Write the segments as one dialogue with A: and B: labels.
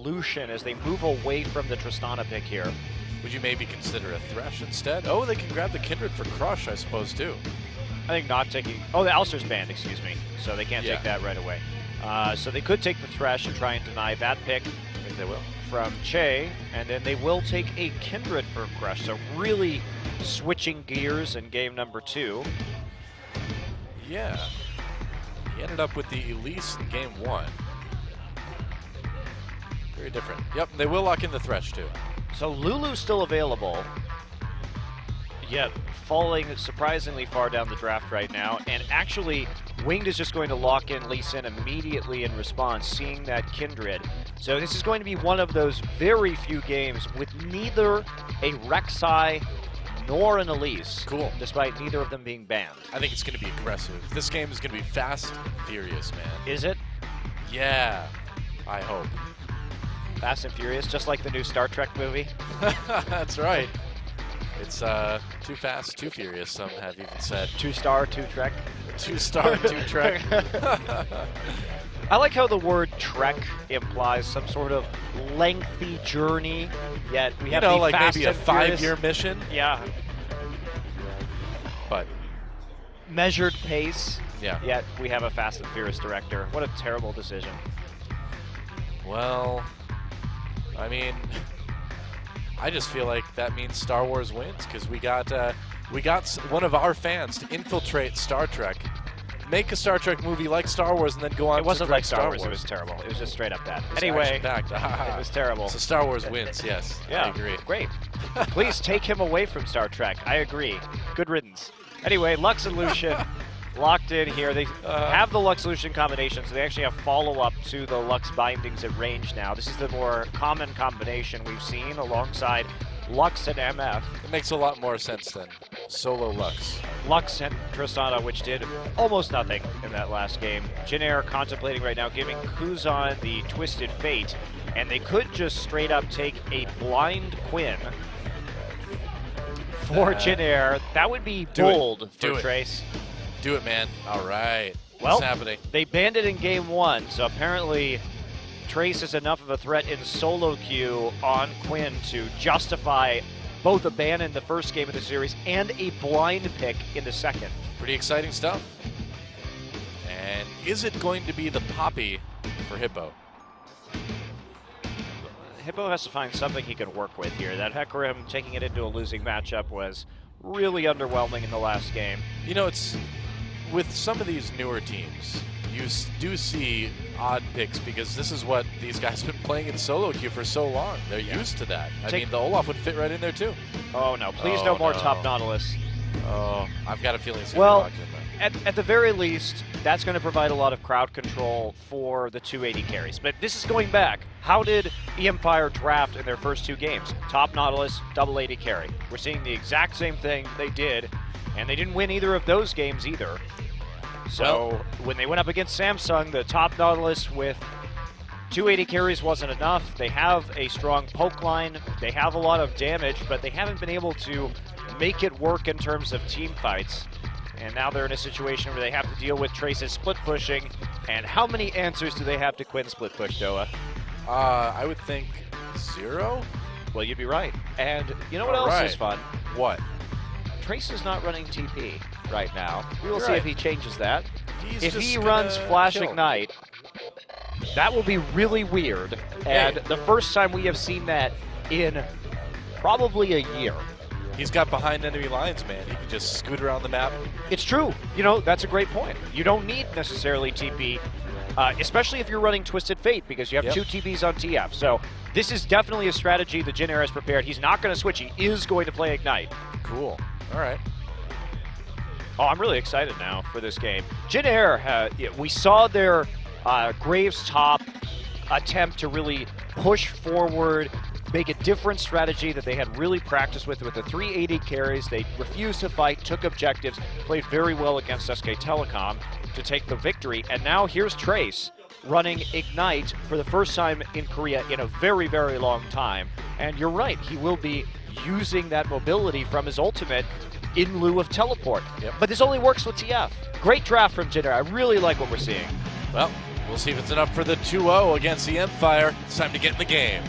A: Lucian as they move away from the Tristana pick here.
B: Would you maybe consider a Thresh instead? Oh, they can grab the Kindred for Crush, I suppose, too.
A: I think not taking... Oh, the Ulcer's banned, excuse me. So they can't take that right away. So they could take the Thresh and try and deny that pick.
B: I think they will.
A: From Che, and then they will take a Kindred for Crush. So really switching gears in game number 2.
B: Yeah. He ended up with the Elise in game 1. Very different. Yep, they will lock in the Thresh, too.
A: So Lulu's still available, yet falling surprisingly far down the draft right now. And actually, Winged is just going to lock in Lee Sin immediately in response, seeing that Kindred. So this is going to be one of those very few games with neither a Rek'Sai nor an Elise.
B: Cool.
A: Despite neither of them being banned.
B: I think it's going to be aggressive. This game is going to be fast, furious, man.
A: Is it?
B: Yeah, I hope.
A: Fast and Furious, just like the new Star Trek movie.
B: That's right. It's too fast, too furious, some have even said.
A: 2-star, 2-trek.
B: 2-star, 2-trek.
A: I like how the word trek implies some sort of lengthy journey, yet we have
B: like maybe a 5-year mission.
A: Yeah.
B: But
A: measured pace.
B: Yeah.
A: Yet we have a Fast and Furious director. What a terrible decision.
B: Well, I mean, I just feel like that means Star Wars wins because we got one of our fans to infiltrate Star Trek, make a Star Trek movie like Star Wars, and then go on.
A: It wasn't like Star Wars. It was terrible. It was just straight up bad. Anyway, it was terrible.
B: So Star Wars wins. Yes.
A: Yeah.
B: I agree.
A: Great. Please take him away from Star Trek. I agree. Good riddance. Anyway, Lux and Lucian locked in here. They have the Lux Lucian combination, so they actually have follow-up to the Lux bindings at range now. This is the more common combination we've seen alongside Lux and MF.
B: It makes a lot more sense than solo Lux.
A: Lux and Tristana, which did almost nothing in that last game. Jin contemplating right now giving Kuzan the Twisted Fate, and they could just straight up take a blind Quinn for Jin. That would be bold for Trace.
B: Do it, man. All right.
A: Well,
B: what's happening?
A: They banned it in game 1, so apparently Trace is enough of a threat in solo queue on Quinn to justify both a ban in the first game of the series and a blind pick in the second.
B: Pretty exciting stuff. And is it going to be the Poppy for Hippo?
A: Hippo has to find something he can work with here. That Hecarim taking it into a losing matchup was really underwhelming in the last game.
B: You know, it's with some of these newer teams, you do see odd picks because this is what these guys have been playing in solo queue for so long. They're used to that. I mean, the Olaf would fit right in there too.
A: Oh no, please no more top Nautilus.
B: Oh, I've got a feeling it's going to be locked in there.
A: At the very least, that's going to provide a lot of crowd control for the 280 carries. But this is going back. How did e-mFire draft in their first 2 games? Top Nautilus, double 80 carry. We're seeing the exact same thing they did, and they didn't win either of those games either. So when they went up against Samsung, the top Nautilus with 280 carries wasn't enough. They have a strong poke line. They have a lot of damage, but they haven't been able to make it work in terms of team fights. And now they're in a situation where they have to deal with Trace's split pushing. And how many answers do they have to Quinn's split push, Doa?
B: I would think 0.
A: Well, you'd be right. And you know what else is fun?
B: What?
A: Trace is not running TP right now. We will see if he changes that. If he runs Flash Ignite, that will be really weird. And the first time we have seen that in probably a year.
B: He's got behind enemy lines, man. He can just scoot around the map.
A: It's true. You know, that's a great point. You don't need necessarily TP, especially if you're running Twisted Fate, because you have 2 TPs on TF. So this is definitely a strategy that Jin has prepared. He's not going to switch. He is going to play Ignite.
B: Cool. All right.
A: Oh, I'm really excited now for this game. Jin we saw their Graves top attempt to really push forward, make a different strategy that they had really practiced with the 380 carries. They refused to fight, took objectives, played very well against SK Telecom to take the victory. And now here's Trace running Ignite for the first time in Korea in a very, very long time. And you're right, he will be using that mobility from his ultimate in lieu of teleport. But this only works with TF. Great draft from Jitter. I really like what we're seeing.
B: Well, We'll see if it's enough for the 2-0 against the e-mFire. It's time to get in the game.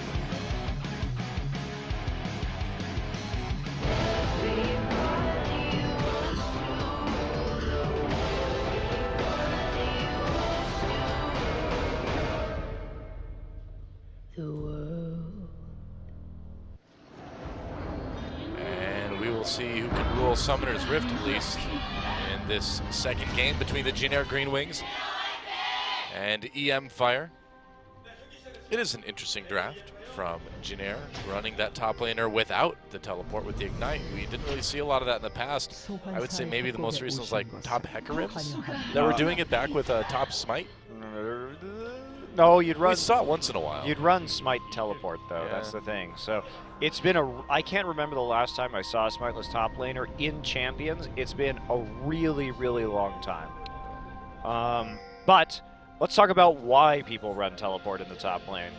B: And we will see who can rule Summoner's Rift at least in this second game between the Jin Air Greenwings and e-mFire. It is an interesting draft from Jin Air, running that top laner without the teleport with the Ignite. We didn't really see a lot of that in the past. I would say maybe the most recent was like top Hecarims that were doing it back with a top Smite.
A: No, you'd run.
B: We saw it once in a while.
A: You'd run Smite teleport though.
B: Yeah.
A: That's the thing. So it's been I can't remember the last time I saw a Smiteless top laner in Champions. It's been a really, really long time. But let's talk about why people run teleport in the top lane.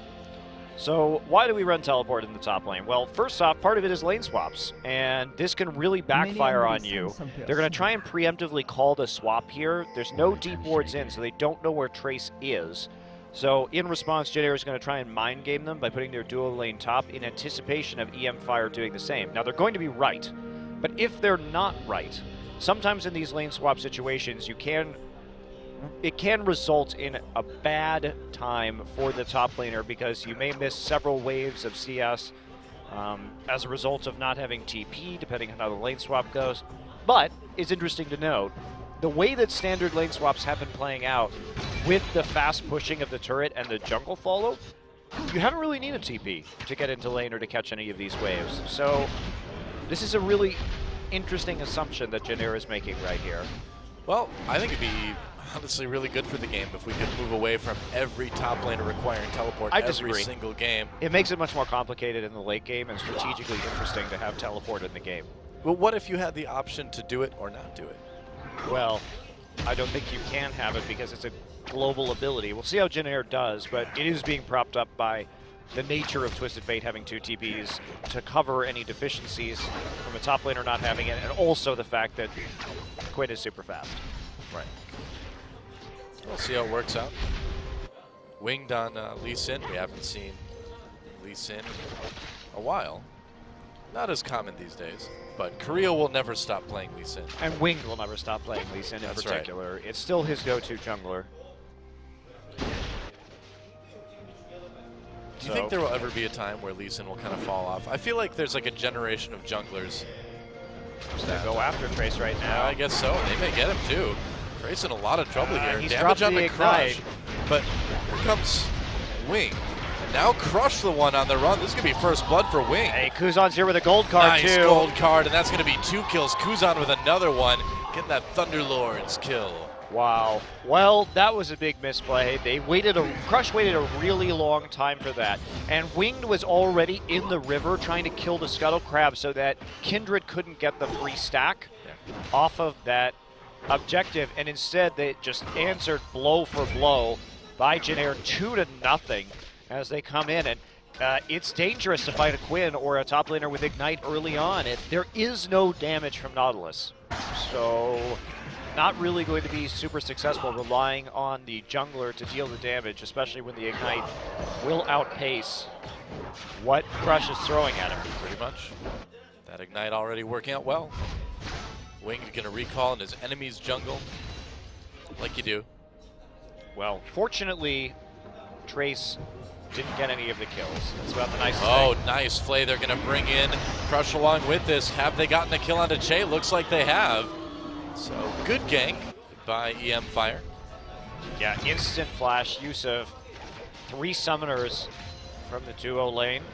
A: So why do we run teleport in the top lane? Well, first off, part of it is lane swaps, and this can really backfire on you. They're going to try and preemptively call the swap here. There's no deep wards in, so they don't know where Trace is. So in response, Jin Air is going to try and mind game them by putting their duo lane top in anticipation of e-mFire doing the same. Now, they're going to be right, but if they're not right, sometimes in these lane swap situations, it can result in a bad time for the top laner because you may miss several waves of CS as a result of not having TP, depending on how the lane swap goes. But it's interesting to note, the way that standard lane swaps have been playing out with the fast pushing of the turret and the jungle follow, you haven't really needed TP to get into lane or to catch any of these waves. So this is a really interesting assumption that Jin Air is making right here.
B: Well, I think it'd be honestly really good for the game if we could move away from every top laner requiring teleport every single game.
A: It makes it much more complicated in the late game and strategically interesting to have teleport in the game.
B: Well, what if you had the option to do it or not do it?
A: Well, I don't think you can have it because it's a global ability. We'll see how Jin Air does, but it is being propped up by the nature of Twisted Fate having 2 TPs to cover any deficiencies from a top laner not having it, and also the fact that Quinn is super fast.
B: Right. We'll see how it works out. Winged on Lee Sin. We haven't seen Lee Sin a while. Not as common these days, but Korea will never stop playing Lee Sin.
A: And Winged will never stop playing Lee Sin in particular. Right. It's still his go-to jungler.
B: Do you think there will ever be a time where Lee Sin will kind of fall off? I feel like there's like a generation of junglers
A: that go after Trace right now.
B: I guess so. They may get him too. Trace in a lot of trouble here.
A: He's
B: Damage on the
A: Ignite.
B: Crush. But here comes Wing. And now Crush the one on the run. This is going to be first blood for Wing.
A: Hey, Kuzan's here with a gold card too.
B: Nice gold card, and that's going to be 2 kills. Kuzan with another one. Getting that Thunderlord's kill.
A: Wow. Well, that was a big misplay. Crush waited a really long time for that. And Winged was already in the river trying to kill the Scuttle Crab so that Kindred couldn't get the free stack off of that objective. And instead, they just answered blow for blow by Jin Air 2-0 as they come in. And it's dangerous to fight a Quinn or a top laner with Ignite early on. There is no damage from Nautilus. So not really going to be super successful relying on the jungler to deal the damage, especially when the Ignite will outpace what Crush is throwing at him.
B: Pretty much. That Ignite already working out well. Winged gonna recall in his enemy's jungle, like you do.
A: Well, fortunately, Trace didn't get any of the kills. That's about the nicest
B: thing.
A: thing.
B: Nice play. They're gonna bring in Crush along with this. Have they gotten a kill onto Che? Looks like they have. So good gank by e-mFire.
A: Yeah, instant flash, use of 3 summoners from the duo lane.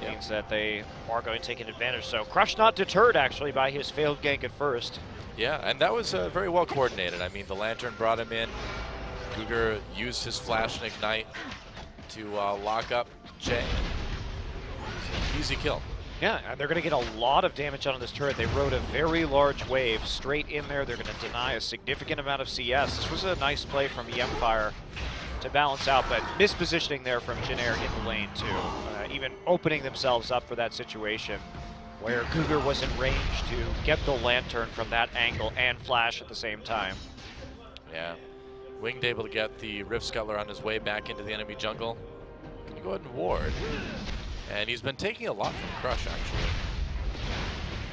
A: Means that they are going to take an advantage. So Crush not deterred actually by his failed gank at first.
B: Yeah, and that was very well coordinated. I mean, the Lantern brought him in. Cougar used his flash and Ignite to lock up Che. Easy kill.
A: Yeah, and they're going to get a lot of damage out of this turret. They rode a very large wave straight in there. They're going to deny a significant amount of CS. This was a nice play from e-mFire to balance out, but mispositioning there from Jin Air in the lane too. Even opening themselves up for that situation where Cougar was in range to get the Lantern from that angle and flash at the same time.
B: Yeah. Winged able to get the Rift Scuttler on his way back into the enemy jungle. Can you go ahead and ward? And he's been taking a lot from Crush, actually.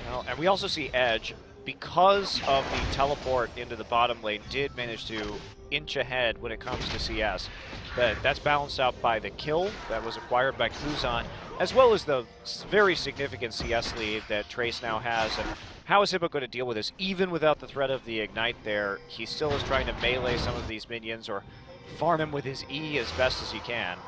A: Well, and we also see Edge, because of the teleport into the bottom lane, did manage to inch ahead when it comes to CS. But that's balanced out by the kill that was acquired by Kuzan, as well as the very significant CS lead that Trace now has. And how is Hippo going to deal with this? Even without the threat of the Ignite there, he still is trying to melee some of these minions or farm him with his E as best as he can.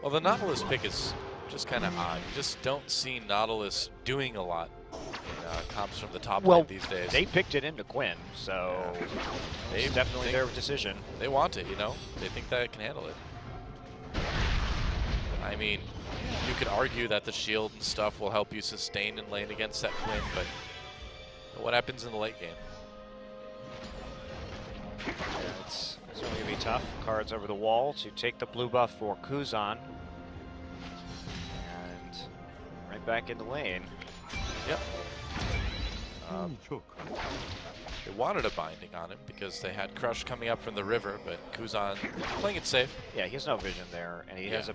B: Well, the Nautilus pick is just kind of odd. You just don't see Nautilus doing a lot in comps from the top lane these days.
A: They picked it into Quinn, so it's definitely their decision.
B: They want it, you know? They think that it can handle it. I mean, you could argue that the shield and stuff will help you sustain in lane against that Quinn, but what happens in the late game?
A: Yeah, it's certainly going to be tough. Cards over the wall to take the blue buff for Kuzan. And right back into lane.
B: Yep. They wanted a binding on him because they had Crush coming up from the river, but Kuzan playing it safe.
A: Yeah, he has no vision there, and he has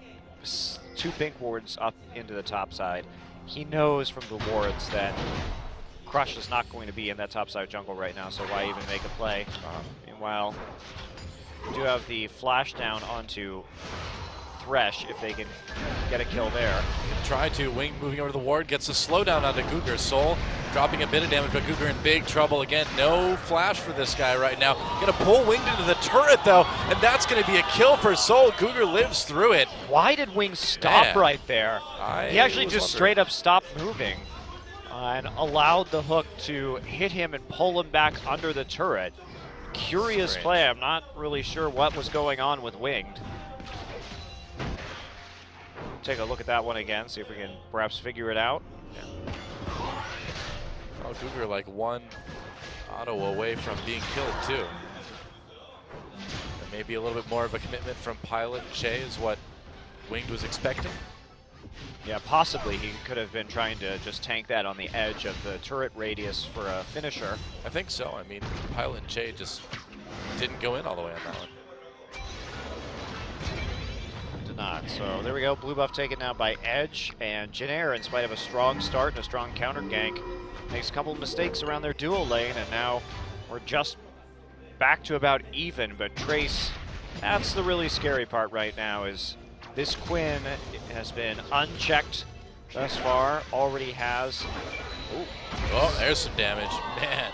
A: two pink wards up into the top side. He knows from the wards that Crush is not going to be in that top side jungle right now, so why even make a play? Meanwhile, we do have the flash down onto Thresh if they can get a kill there.
B: Try to. Wing moving over the ward, gets a slowdown onto Cougar. Soul dropping a bit of damage, but Cougar in big trouble again. No flash for this guy right now. Gonna pull Winged into the turret though, and that's gonna be a kill for Soul. Cougar lives through it.
A: Why did Wing stop right there? He actually just straight up stopped moving and allowed the hook to hit him and pull him back under the turret. Curious play. I'm not really sure what was going on with Winged. Take a look at that one again, see if we can perhaps figure it out.
B: Yeah. Oh, Cougar like one auto away from being killed too. And maybe a little bit more of a commitment from Pilot. Che is what Winged was expecting.
A: Yeah, possibly he could have been trying to just tank that on the edge of the turret radius for a finisher.
B: I think so. I mean, Pilot and Che just didn't go in all the way on that one.
A: Not. So there we go, blue buff taken now by Edge, and Jinair, in spite of a strong start and a strong counter gank, makes a couple of mistakes around their dual lane, and now we're just back to about even. But Trace, that's the really scary part right now, is this Quinn has been unchecked thus far, already has...
B: Oh, there's some damage. Man,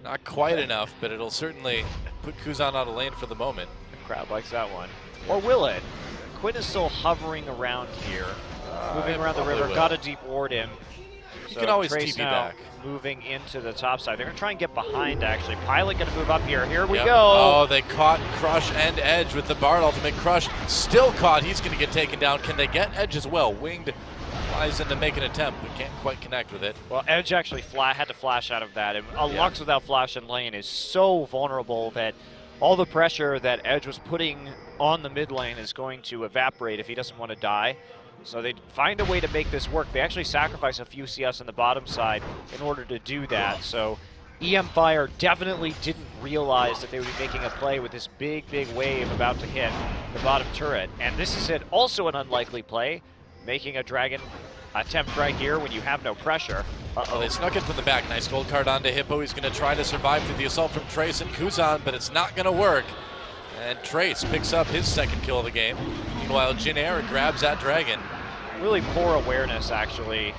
B: not quite enough, but it'll certainly put Kuzan out of lane for the moment.
A: The crowd likes that one. Or will it? Quinn is still hovering around here, moving around the river, got a deep ward in.
B: You can always
A: Trace
B: TP
A: now
B: back.
A: Moving into the top side. They're going to try and get behind, actually. Pilot going to move up here. Here we go.
B: Oh, they caught Crush and Edge with the Bard ultimate. Crush still caught. He's going to get taken down. Can they get Edge as well? Winged flies in to make an attempt. We can't quite connect with it.
A: Well, Edge actually had to flash out of that. And a Lux without flash in lane is so vulnerable that all the pressure that Edge was putting on the mid lane is going to evaporate if he doesn't want to die. So they find a way to make this work. They actually sacrifice a few CS on the bottom side in order to do that. So e-mFire definitely didn't realize that they would be making a play with this big, big wave about to hit the bottom turret. And this is also an unlikely play, making a Dragon attempt right here when you have no pressure.
B: Well, they snuck it from the back. Nice gold card onto Hippo. He's going to try to survive through the assault from Trace and Kuzan, but it's not going to work. And Trace picks up his second kill of the game. Meanwhile, Jinair grabs that Dragon.
A: Really poor awareness, actually,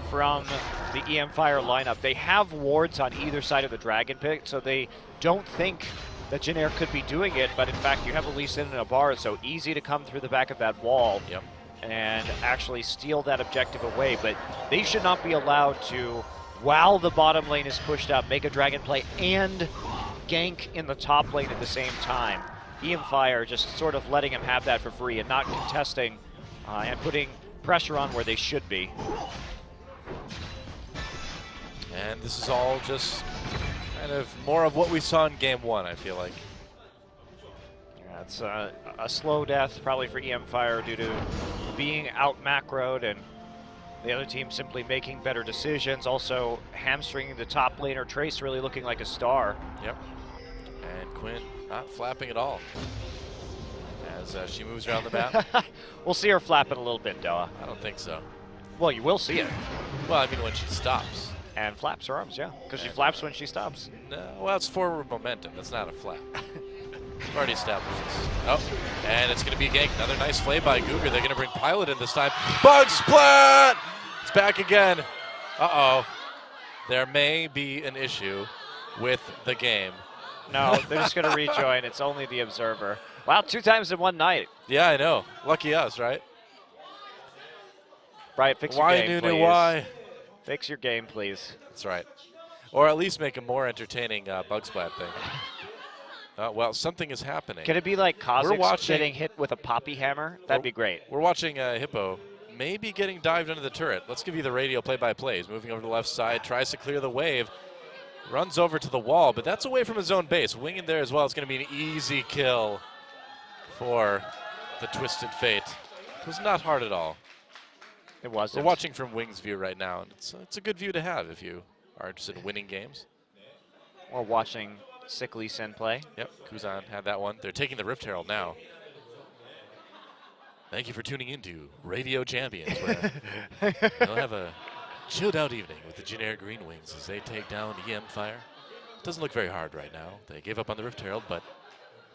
A: from the e-mFire lineup. They have wards on either side of the Dragon pit, so they don't think that Jinair could be doing it, but in fact, you have a Lee Sin and a Bard, so easy to come through the back of that wall.
B: Yep.
A: And actually steal that objective away, but they should not be allowed to, while the bottom lane is pushed up, make a Dragon play and gank in the top lane at the same time. e-mFire just sort of letting him have that for free and not contesting and putting pressure on where they should be.
B: And this is all just kind of more of what we saw in game one, I feel like.
A: Yeah, it's a slow death probably for e-mFire due to being out macroed and the other team simply making better decisions. Also hamstringing the top laner. Trace really looking like a star.
B: Yep. And Quinn not flapping at all as she moves around the map.
A: We'll see her flapping a little bit, Doa.
B: I don't think so.
A: Well, you will see it.
B: Well, I mean when she stops.
A: And flaps her arms, yeah. Because she flaps when she stops.
B: No, well, it's forward momentum. That's not a flap. We've already established this. Oh, and it's going to be a gank. Another nice play by Googer. They're going to bring Pilot in this time. Bug splat! It's back again. Uh-oh. There may be an issue with the game.
A: No, they're just going to rejoin. It's only the observer. Wow, 2 times in one night.
B: Yeah, I know. Lucky us, right?
A: Right, fix your game, please.
B: Why?
A: Fix your game, please.
B: That's right. Or at least make a more entertaining bug splat thing. Well, something is happening.
A: Can it be like Kha'Zix getting hit with a poppy hammer? That'd be great.
B: We're watching Hippo maybe getting dived under the turret. Let's give you the radio play-by-play. He's moving over to the left side, tries to clear the wave, runs over to the wall, but that's away from his own base. Wing in there as well. It's going to be an easy kill for the Twisted Fate. It was not hard at all.
A: It wasn't.
B: We're watching from Wing's view right now, and it's a good view to have if you are interested in winning games.
A: Or watching Sickly Sin play.
B: Yep, Kuzan had that one. They're taking the Rift Herald now. Thank you for tuning into Radio Champions, where they'll have a chilled out evening with the generic Greenwings as they take down e-mFire. Doesn't look very hard right now. They gave up on the Rift Herald, but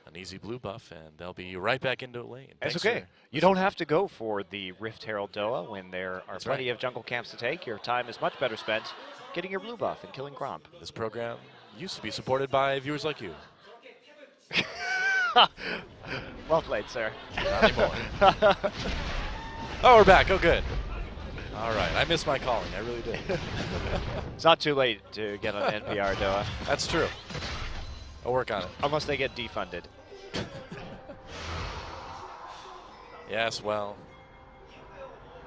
B: an easy blue buff, and they'll be right back into lane.
A: It's okay. You don't have to go for the Rift Herald Doa when there are
B: That's
A: plenty
B: right.
A: of jungle camps to take. Your time is much better spent getting your blue buff and killing Gromp.
B: This program used to be supported by viewers like you.
A: Well played, sir.
B: Not anymore. Oh, we're back. Oh, good. All right. I missed my calling. I really did.
A: It's not too late to get on NPR, Doa.
B: That's true. I'll work on it.
A: Unless they get defunded.
B: Yes, well,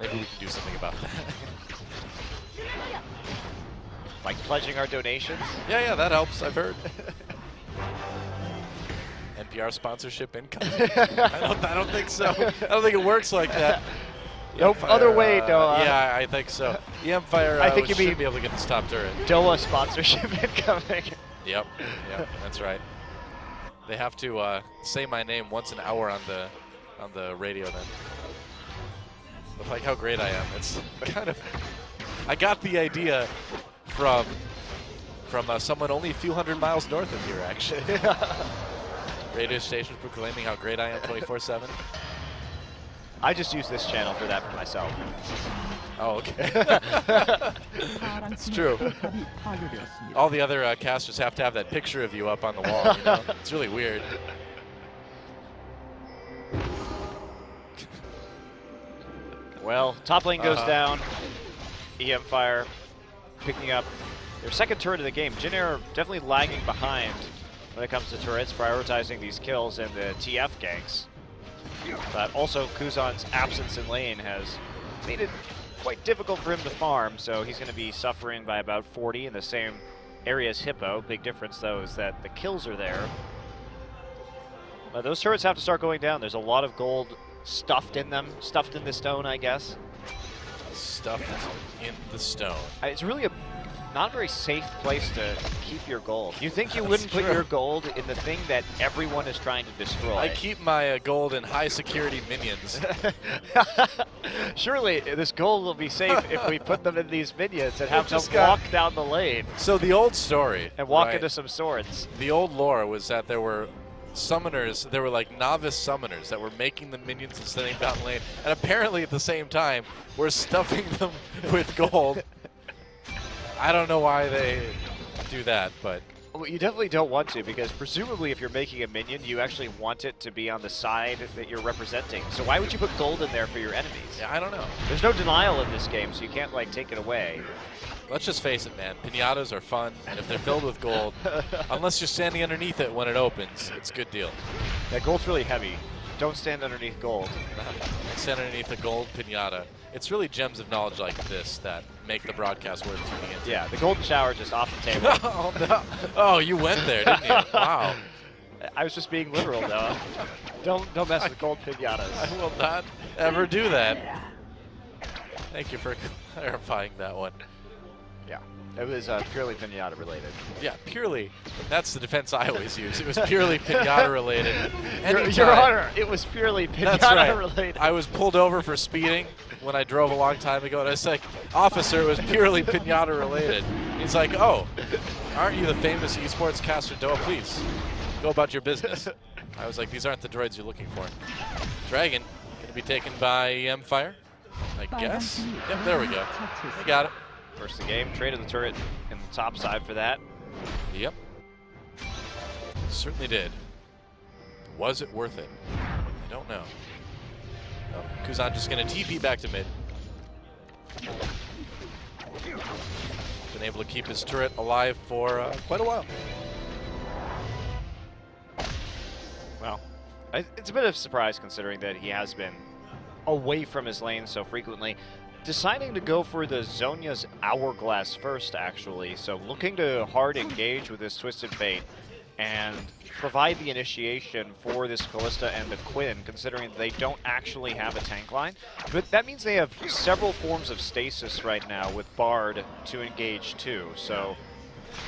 B: maybe we can do something about that.
A: Like pledging our donations?
B: Yeah, that helps. I've heard. NPR sponsorship income. I don't think so. I don't think it works like that.
A: Nope, other way, Doa.
B: Yeah, I think so. e-mFire
A: I think you
B: should
A: mean
B: be able to get this top turret.
A: Doa sponsorship incoming.
B: Yep, that's right. They have to say my name once an hour on the radio then. Look like how great I am. It's kind of, I got the idea from someone only a few hundred miles north of here, actually. Radio stations proclaiming how great I am 24/7.
A: I just use this channel for that for myself.
B: Oh, okay. It's true. All the other casters have to have that picture of you up on the wall. You know? It's really weird.
A: Well, top lane goes down. e-mFire picking up their second turret of the game. Jin Air definitely lagging behind when it comes to turrets, prioritizing these kills and the TF ganks. But also Kuzan's absence in lane has made it quite difficult for him to farm, so he's going to be suffering by about 40 in the same area as Hippo. Big difference, though, is that the kills are there. But those turrets have to start going down. There's a lot of gold stuffed in them, stuffed in the stone, I guess.
B: Stuffed in the stone.
A: It's really a not very safe place to keep your gold. You think you wouldn't put
B: true.
A: your gold in the thing that everyone is trying to destroy?
B: I keep my gold in high security minions.
A: Surely this gold will be safe if we put them in these minions and have them
B: just got-
A: walk down the lane
B: So the old story,
A: and walk
B: right,
A: into some swords.
B: the old lore was that there were summoners, there were like novice summoners that were making the minions and sending them down lane, and apparently at the same time we're stuffing them with gold. I don't know why they do that, but
A: Well, you definitely don't want to, because presumably if you're making a minion, you actually want it to be on the side that you're representing. So why would you put gold in there for your enemies?
B: yeah, I don't know.
A: There's no denial in this game, so you can't like take it away.
B: Let's just face it, man. Pinatas are fun if they're filled with gold. Unless you're standing underneath it when it opens, it's a good deal.
A: That gold's really heavy. Don't stand underneath gold.
B: Stand underneath a gold pinata. It's really gems of knowledge like this that make the broadcast worth tuning into.
A: Yeah, the golden shower just off the table.
B: Oh, no. Oh, you went there, didn't you? Wow.
A: I was just being literal, though. Don't mess with gold pinatas.
B: I will not ever do that. Thank you for clarifying that one.
A: Yeah, it was purely Pinata related.
B: Yeah, purely. That's the defense I always use. It was purely pinata related.
A: Your Honor, it was purely
B: That's right.
A: Pinata related.
B: I was pulled over for speeding when I drove a long time ago, and I was like, "Officer, it was purely pinata related." He's like, "Oh, aren't you the famous esports caster Doa? Please, go about your business." I was like, "These aren't the droids you're looking for." Dragon going to be taken by e-mFire, I guess. Yep, there we go. I got it.
A: First of the game, traded the turret in the top side for that.
B: Yep. Certainly did. Was it worth it? I don't know. Oh, Kuzan just going to TP back to mid. Been able to keep his turret alive for quite a while.
A: Well, it's a bit of a surprise considering that he has been away from his lane so frequently. Deciding to go for the Zhonya's Hourglass first, actually. So looking to hard engage with this Twisted Fate and provide the initiation for this Callista and the Quinn, considering they don't actually have a tank line. But that means they have several forms of stasis right now with Bard to engage too. So,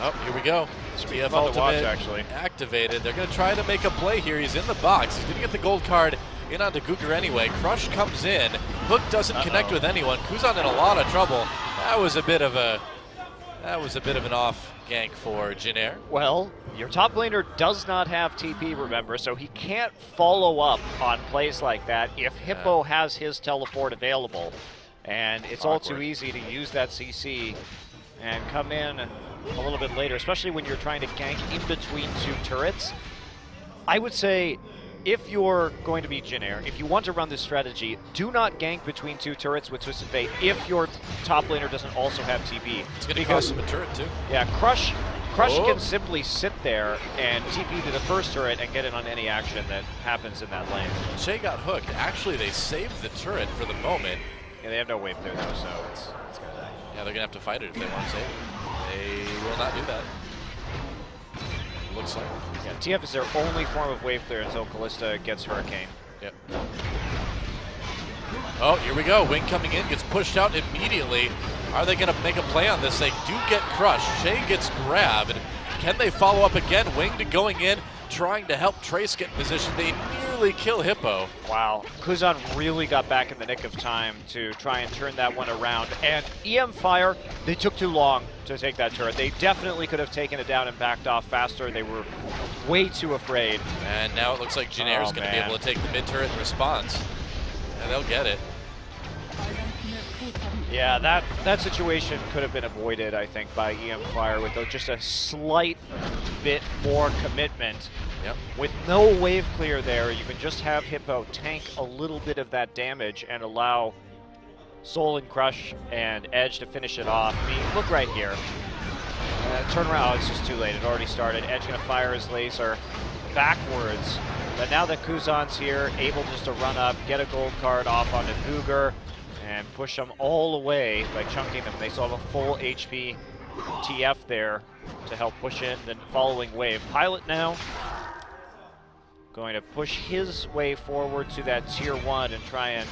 B: oh, here we go.
A: TF ultimate actually
B: activated. They're going to try to make a play here. He's in the box. He's going to get the gold card in onto Guger anyway. Crush comes in. Hook doesn't connect with anyone. Kuzan in a lot of trouble. That was a bit of an off gank for Jinair.
A: Well, your top laner does not have TP, remember, so he can't follow up on plays like that if Hippo has his teleport available. And it's all too easy to use that CC and come in a little bit later, especially when you're trying to gank in between two turrets. I would say, if you're going to be Jinair, if you want to run this strategy, do not gank between two turrets with Twisted Fate if your top laner doesn't also have TP.
B: It's going to cost him a turret too.
A: Yeah, Crush can simply sit there and TP to the first turret and get in on any action that happens in that lane.
B: Shay got hooked. Actually, they saved the turret for the moment.
A: Yeah, they have no wave clear though, so it's going to die.
B: Yeah, they're going to have to fight it if they want to save it. They will not do that. Looks like.
A: Yeah, TF is their only form of wave clear until Callista gets Hurricane.
B: Yep. Oh, here we go. Wing coming in, gets pushed out immediately. Are they going to make a play on this? They do get crushed. Shay gets grabbed. Can they follow up again? Winged going in, trying to help Trace get in position. They nearly kill Hippo.
A: Wow, Kuzan really got back in the nick of time to try and turn that one around. And e-mFire, they took too long to take that turret. They definitely could have taken it down and backed off faster. They were way too afraid.
B: And now it looks like Jinair's going to be able to take the mid turret in response. And they'll get it.
A: Yeah, that situation could have been avoided, I think, by e-mFire with just a slight bit more commitment.
B: Yep.
A: With no wave clear there, you can just have Hippo tank a little bit of that damage and allow Soul and Crush and Edge to finish it off. I mean, look right here. Turn around, it's just too late. It already started. Edge gonna fire his laser backwards. But now that Kuzan's here, able just to run up, get a gold card off onto Guger, and push them all away by chunking them. They still have a full HP TF there to help push in the following wave. Pilot now going to push his way forward to that tier 1 and try and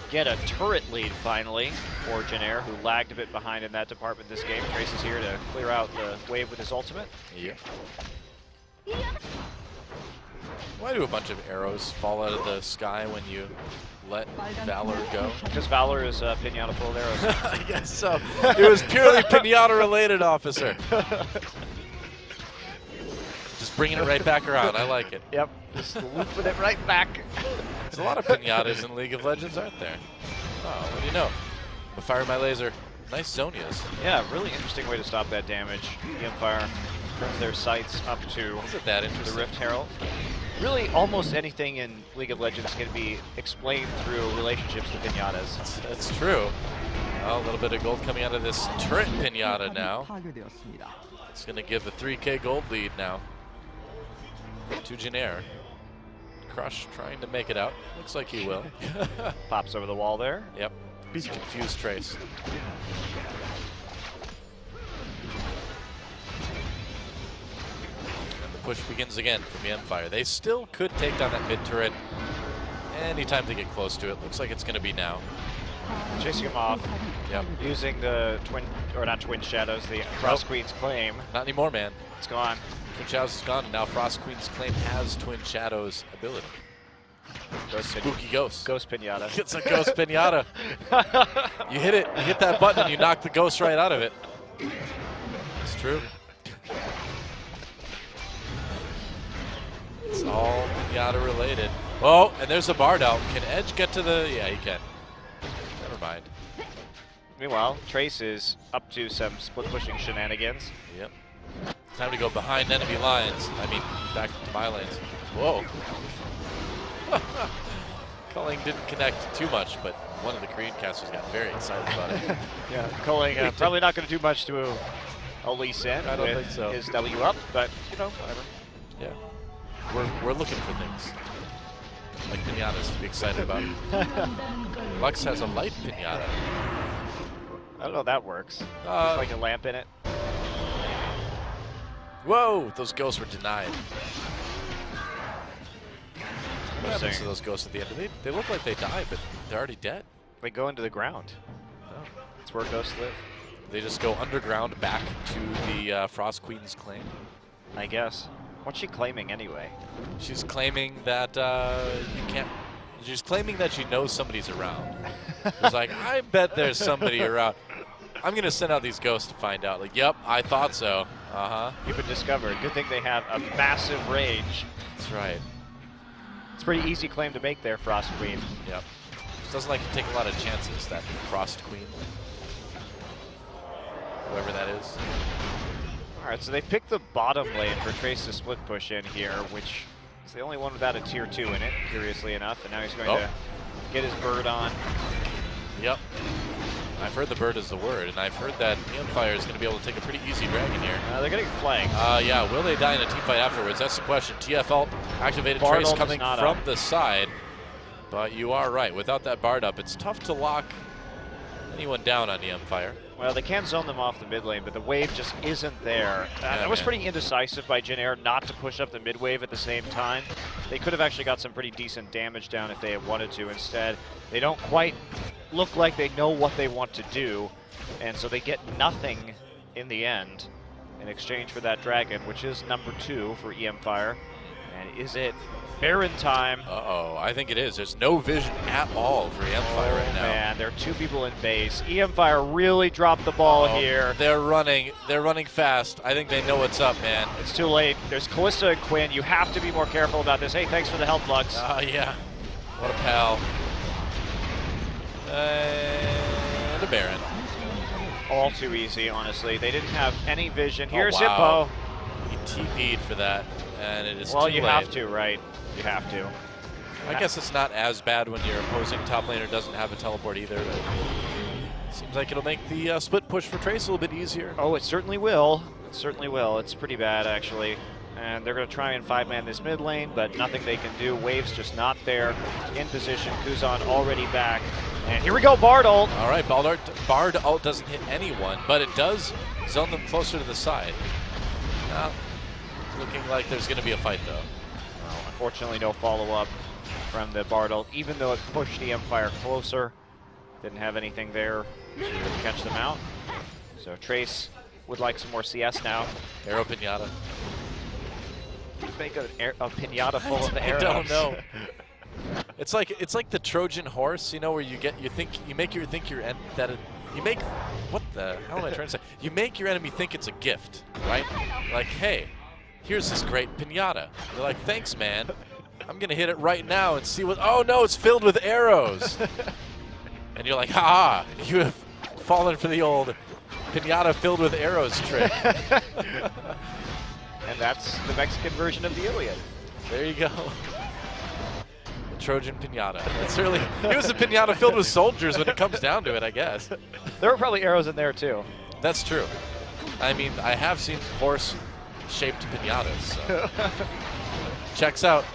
A: get a turret lead finally for Jinair, who lagged a bit behind in that department this game. Trace is here to clear out the wave with his ultimate.
B: Yeah. Why do a bunch of arrows fall out of the sky when you let Valor go?
A: Because Valor is Pinata full of arrows.
B: I guess so. It was purely Pinata related, officer. Just bringing it right back around. I like it.
A: Yep, just looping it right back.
B: There's a lot of pinatas in League of Legends, aren't there? Oh, what do you know? I fired my laser. Nice Zonias.
A: Yeah, really interesting way to stop that damage. e-mFire turns their sights up to
B: Isn't that interesting?
A: the Rift Herald. Really, almost anything in League of Legends can be explained through relationships to pinatas.
B: That's true. Well, a little bit of gold coming out of this turret pinata now. It's going to give the 3K gold lead now to Jinair. Crush trying to make it out. Looks like he will.
A: Pops over the wall there.
B: Yep. He's confused Trace. And the push begins again from e-mFire. They still could take down that mid turret anytime they get close to it. Looks like it's going to be now.
A: Chasing him off.
B: Yep.
A: Using the twin, or not twin shadows, the Frost Queen's claim.
B: Not anymore, man.
A: It's gone.
B: Twin Shadows is gone, and now Frost Queen's claim has Twin Shadows ability. Spooky ghost.
A: Ghost pinata.
B: It's a ghost pinata. You hit it, you hit that button, and you knock the ghost right out of it. It's true. It's all pinata related. Oh, and there's a Bard out. Can Edge get to the? Yeah, he can. Never mind.
A: Meanwhile, Trace is up to some split pushing shenanigans.
B: Yep. Time to go behind enemy lines. I mean, back to my lanes. Whoa. Culling didn't connect too much, but one of the green casters got very excited about it.
A: Yeah, Culling probably not going to do much to Elise in.
B: I don't think so.
A: His W up, but you know, whatever.
B: Yeah. We're looking for things like pinatas to be excited about. Lux has a light pinata.
A: I don't know if that works. There's like a lamp in it.
B: Whoa, those ghosts were denied. What happens to
A: Interesting.
B: those ghosts at the end? They look like they die, but they're already dead.
A: They go into the ground.
B: Oh.
A: That's where ghosts live.
B: They just go underground back to the Frost Queen's claim.
A: I guess. What's she claiming anyway?
B: She's claiming that you can't. She's claiming that she knows somebody's around. It's like, I bet there's somebody around. I'm gonna send out these ghosts to find out. Like, yep, I thought so.
A: You've been discovered. Good thing they have a massive range.
B: That's right.
A: It's a pretty easy claim to make there, Frost Queen.
B: Yep. She doesn't like to take a lot of chances, that Frost Queen. Whoever that is.
A: All right, so they picked the bottom lane for Trace to split push in here, which is the only one without a tier 2 in it, curiously enough. And now he's going to get his bird on.
B: Yep. I've heard the bird is the word, and I've heard that e-mFire is going to be able to take a pretty easy dragon here.
A: They're getting flanked.
B: Yeah, will they die in a team fight afterwards? That's the question. TF ult activated
A: Bard
B: Trace
A: ult
B: coming
A: is not
B: from
A: up.
B: the side, but you are right. Without that Bard up, it's tough to lock anyone down on e-mFire.
A: Well, they can zone them off the mid lane, but the wave just isn't there. That was pretty indecisive by Jin Air not to push up the mid wave at the same time. They could have actually got some pretty decent damage down if they had wanted to. Instead, they don't quite look like they know what they want to do, and so they get nothing in the end in exchange for that dragon, which is number 2 for e-mFire. And is it Baron time?
B: Uh-oh, I think it is. There's no vision at all for e-mFire right now.
A: Man, there are 2 people in base. e-mFire really dropped the ball here.
B: They're running fast. I think they know what's up, man.
A: It's too late. There's Callista and Quinn. You have to be more careful about this. Hey, thanks for the help, Lux.
B: Yeah. What a pal. And a Baron.
A: All too easy, honestly. They didn't have any vision. Here's
B: wow. He TP'd for that, and it is
A: Well,
B: too
A: you
B: late.
A: have to, right? You have to.
B: I guess it's not as bad when your opposing top laner doesn't have a teleport either. But seems like it'll make the split push for Trace a little bit easier.
A: Oh, it certainly will. It certainly will. It's pretty bad, actually. And they're going to try and 5-man this mid lane, but nothing they can do. Wave's just not there. In position. Kuzan already back. And here we go, Bard ult.
B: All right, Bard ult doesn't hit anyone, but it does zone them closer to the side. Looking like there's going to be a fight, though.
A: Well, unfortunately, no follow-up from the Bard ult, even though it pushed the e-mFire closer. Didn't have anything there to catch them out. So Trace would like some more CS now.
B: Arrow Pinata.
A: Make a pinata full of the arrows.
B: I don't know. It's like the Trojan horse, you know, where you make your enemy think it's a gift, right? Like, hey, here's this great pinata. They're like, thanks, man. I'm gonna hit it right now and see what. Oh no, it's filled with arrows. And you're like, ha! You have fallen for the old pinata filled with arrows trick.
A: And that's the Mexican version of the Iliad.
B: There you go. The Trojan pinata. It's really, it was a pinata filled with soldiers when it comes down to it, I guess.
A: There were probably arrows in there too.
B: That's true. I mean, I have seen horse-shaped pinatas, so. Checks out.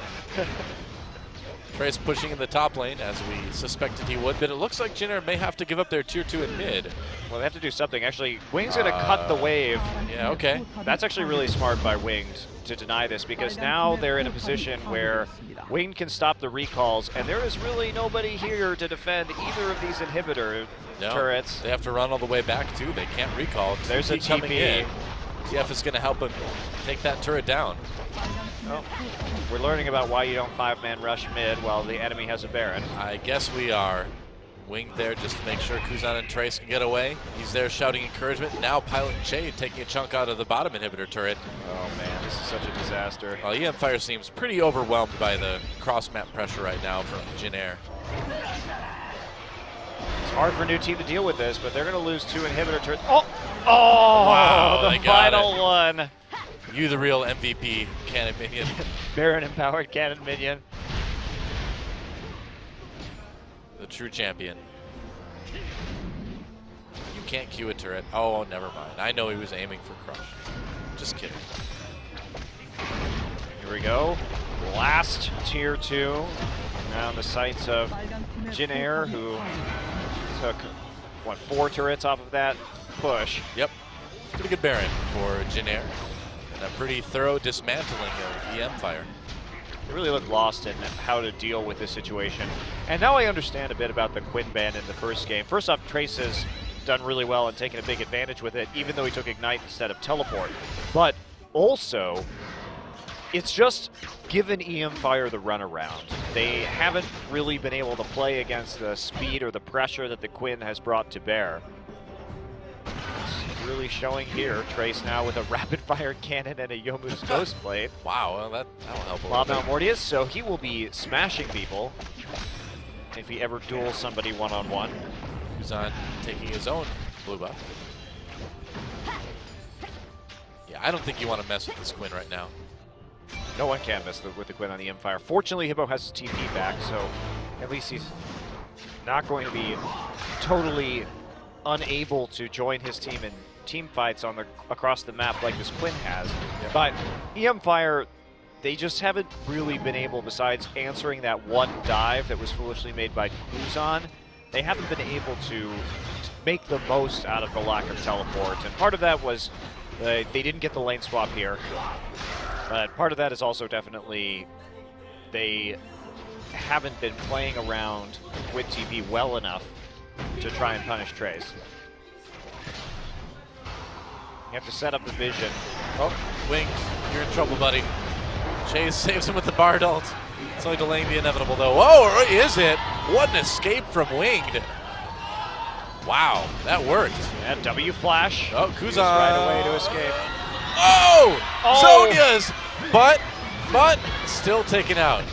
B: Trace pushing in the top lane as we suspected he would, but it looks like Jinner may have to give up their tier 2 in mid.
A: Well, they have to do something. Actually, Wing's going to cut the wave.
B: Yeah, okay.
A: That's actually really smart by Winged to deny this, because now they're in a position where Winged can stop the recalls, and there is really nobody here to defend either of these inhibitor turrets.
B: They have to run all the way back too. They can't recall.
A: There's a
B: coming
A: TP.
B: in. TF is going to help him take that turret down.
A: Oh, we're learning about why you don't 5-man rush mid while the enemy has a Baron.
B: I guess we are. Winged there just to make sure Kuzan and Trace can get away. He's there shouting encouragement. Now Pilot and Shade taking a chunk out of the bottom inhibitor turret.
A: Oh man, this is such a disaster.
B: Well, e-mFire seems pretty overwhelmed by the cross-map pressure right now from Jinner.
A: It's hard for a new team to deal with this, but they're going to lose 2 inhibitor turrets. Oh! Oh!
B: Wow,
A: the final one.
B: You the real MVP, cannon minion.
A: Baron empowered cannon minion.
B: The true champion. You can't Q a turret. Oh, never mind. I know he was aiming for crush. Just kidding.
A: Here we go. Last tier 2. Now in the sights of Jinner, who took, what, 4 turrets off of that push.
B: Yep. Pretty good Baron for Jinner. And a pretty thorough dismantling of e-mFire.
A: They really look lost in how to deal with this situation. And now I understand a bit about the Quinn ban in the first game. First off, Trace has done really well and taken a big advantage with it, even though he took Ignite instead of Teleport. But also, it's just given eMFire the runaround. They haven't really been able to play against the speed or the pressure that the Quinn has brought to bear. It's really showing here. Trace now with a rapid-fire cannon and a Yomu's Ghost Blade.
B: Wow, well, that'll help a little
A: Lob
B: bit.
A: out Mortius, so he will be smashing people if he ever duels somebody one-on-one.
B: Kuzan taking his own blue buff. Yeah, I don't think you want to mess with this Quinn right now.
A: No one can mess with the Quinn on the eMFire. Fortunately, Hippo has his TP back, so at least he's not going to be totally unable to join his team in team fights on across the map like this Quinn has.
B: Yep.
A: But eMFire, they just haven't really been able, besides answering that one dive that was foolishly made by Kuzan, they haven't been able to make the most out of the lack of teleport. And part of that was they didn't get the lane swap here. But part of that is also definitely they haven't been playing around with TP well enough to try and punish Trace. You have to set up the vision.
B: Oh, Winged, you're in trouble, buddy. Chase saves him with the Bard ult. It's only delaying the inevitable, though. Whoa, is it? What an escape from Winged. Wow, that worked.
A: Yeah, W flash.
B: Oh, Kuzan.
A: Right away to escape.
B: Oh!
A: Oh!
B: Sonya's! But still taken out.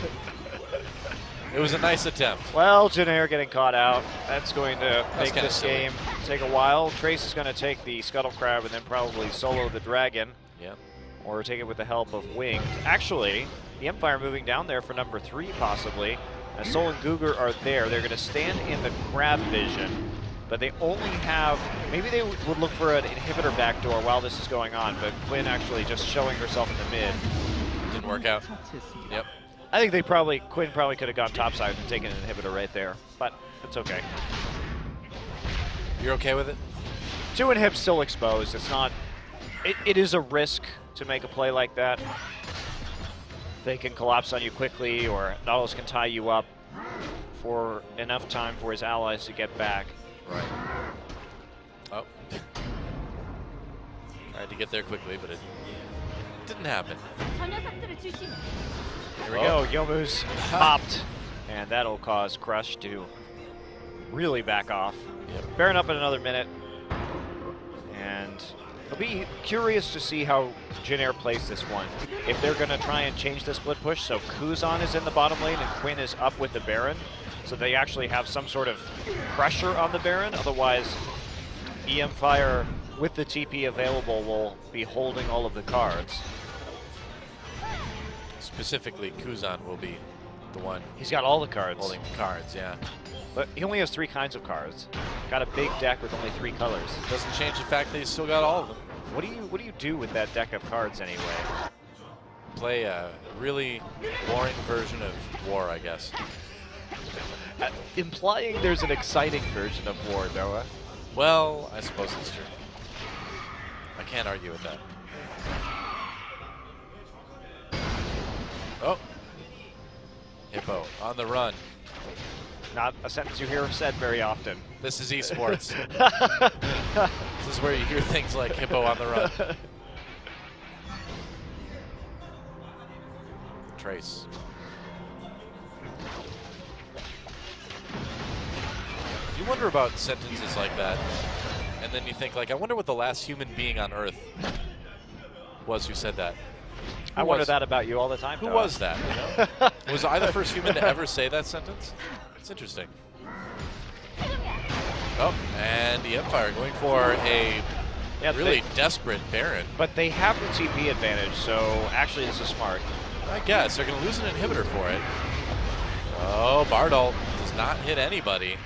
B: It was a nice attempt.
A: Well, Jinner getting caught out. That's going to make
B: kinda
A: this
B: silly.
A: game take a while. Trace is going to take the Scuttle Crab and then probably solo the Dragon.
B: Yeah.
A: Or take it with the help of Winged. Actually, the eMFire moving down there for number 3 possibly. As Sol and Guger are there. They're going to stand in the Crab vision. But they only have, maybe they would look for an inhibitor backdoor while this is going on, but Quinn actually just showing herself in the mid.
B: Didn't work out. Yep.
A: I think Quinn probably could have gone topside and taken an inhibitor right there, but it's okay.
B: You're okay with it?
A: 2 inhibs still exposed. It's not, it is a risk to make a play like that. They can collapse on you quickly, or Nautilus can tie you up for enough time for his allies to get back.
B: Right. Oh. Tried to get there quickly, but it didn't happen.
A: Here we go, Yomu's popped, and that'll cause Crush to really back off.
B: Yep.
A: Baron up in another minute, and I'll be curious to see how Jinner plays this one. If they're going to try and change the split push, so Kuzan is in the bottom lane and Quinn is up with the Baron, so they actually have some sort of pressure on the Baron. Otherwise, eMFire with the TP available will be holding all of the cards.
B: Specifically, Kuzan will be the one
A: He's got all the cards.
B: holding the cards, yeah.
A: But he only has 3 kinds of cards. Got a big deck with only 3 colors.
B: Doesn't change the fact that he's still got all of them.
A: What do you do with that deck of cards anyway?
B: play a really boring version of War, I guess.
A: Implying there's an exciting version of War, Noah.
B: Well, I suppose it's true. I can't argue with that. Oh. Hippo on the run.
A: Not a sentence you hear said very often.
B: This is esports. This is where you hear things like Hippo on the run. Trace. You wonder about sentences like that, and then you think, like, I wonder what the last human being on Earth was who said that.
A: I wonder that about you all the time.
B: Who was that? You know? Was I the first human to ever say that sentence? It's interesting. Oh, and the e-mFire going for a really desperate Baron.
A: But they have the TP advantage, so actually this is smart.
B: I guess. They're going to lose an inhibitor for it. Oh, Bardal does not hit anybody.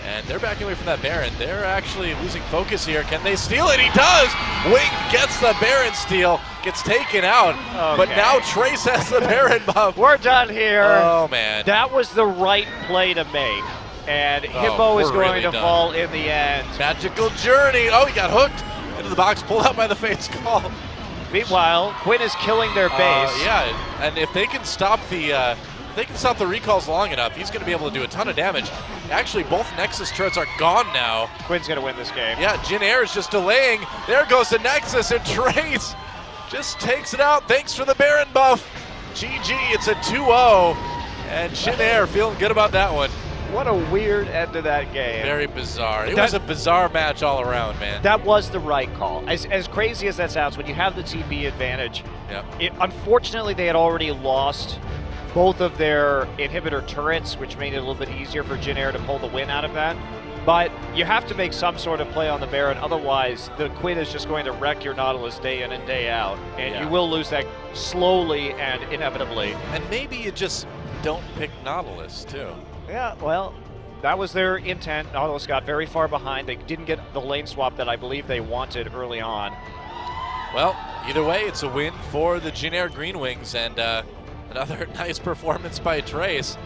B: And they're backing away from that Baron. They're actually losing focus here. Can they steal it? He does! Wing gets the Baron steal, gets taken out. Okay. But now Trace has the Baron buff.
A: We're done here.
B: Oh, man.
A: That was the right play to make. And Hippo is going to fall in the end.
B: Magical journey. Oh, he got hooked into the box, pulled out by the Fate's Call.
A: Meanwhile, Quinn is killing their base.
B: Yeah, and if they can stop the recalls long enough, he's going to be able to do a ton of damage. Actually, both Nexus turrets are gone now.
A: Quinn's going to win this game.
B: Yeah, Jin Air is just delaying. There goes the Nexus, and Trace just takes it out. Thanks for the Baron buff. GG, it's a 2-0. And Jin Air feeling good about that one.
A: What a weird end to that game.
B: Very bizarre. It was a bizarre match all around, man.
A: That was the right call. As crazy as that sounds, when you have the TP advantage, unfortunately they had already lost both of their inhibitor turrets, which made it a little bit easier for Jin Air to pull the win out of that. But you have to make some sort of play on the Baron, otherwise the Quinn is just going to wreck your Nautilus day in and day out, and you will lose that slowly and inevitably.
B: And maybe you just don't pick Nautilus, too.
A: Yeah, well, that was their intent. Nautilus got very far behind. They didn't get the lane swap that I believe they wanted early on.
B: Well, either way, it's a win for the Jin Air Greenwings, and another nice performance by Trace.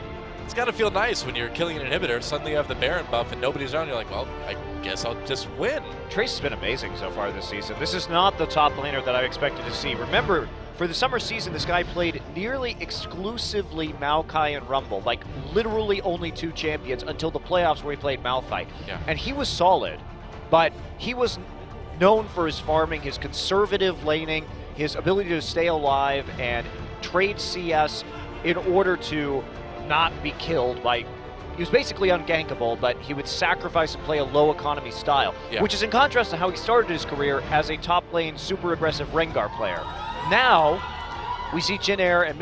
B: It's got to feel nice when you're killing an inhibitor. Suddenly you have the Baron buff and nobody's around. You're like, well, I guess I'll just win.
A: Trace has been amazing so far this season. This is not the top laner that I expected to see. Remember, for the summer season, this guy played nearly exclusively Maokai and Rumble, like literally only 2 champions until the playoffs where he played Malphite.
B: Yeah.
A: And he was solid, but he was known for his farming, his conservative laning, his ability to stay alive and trade CS in order to not be killed by... He was basically ungankable, but he would sacrifice and play a low economy style, which is in contrast to how he started his career as a top lane, super aggressive Rengar player. Now, we see Jin Air and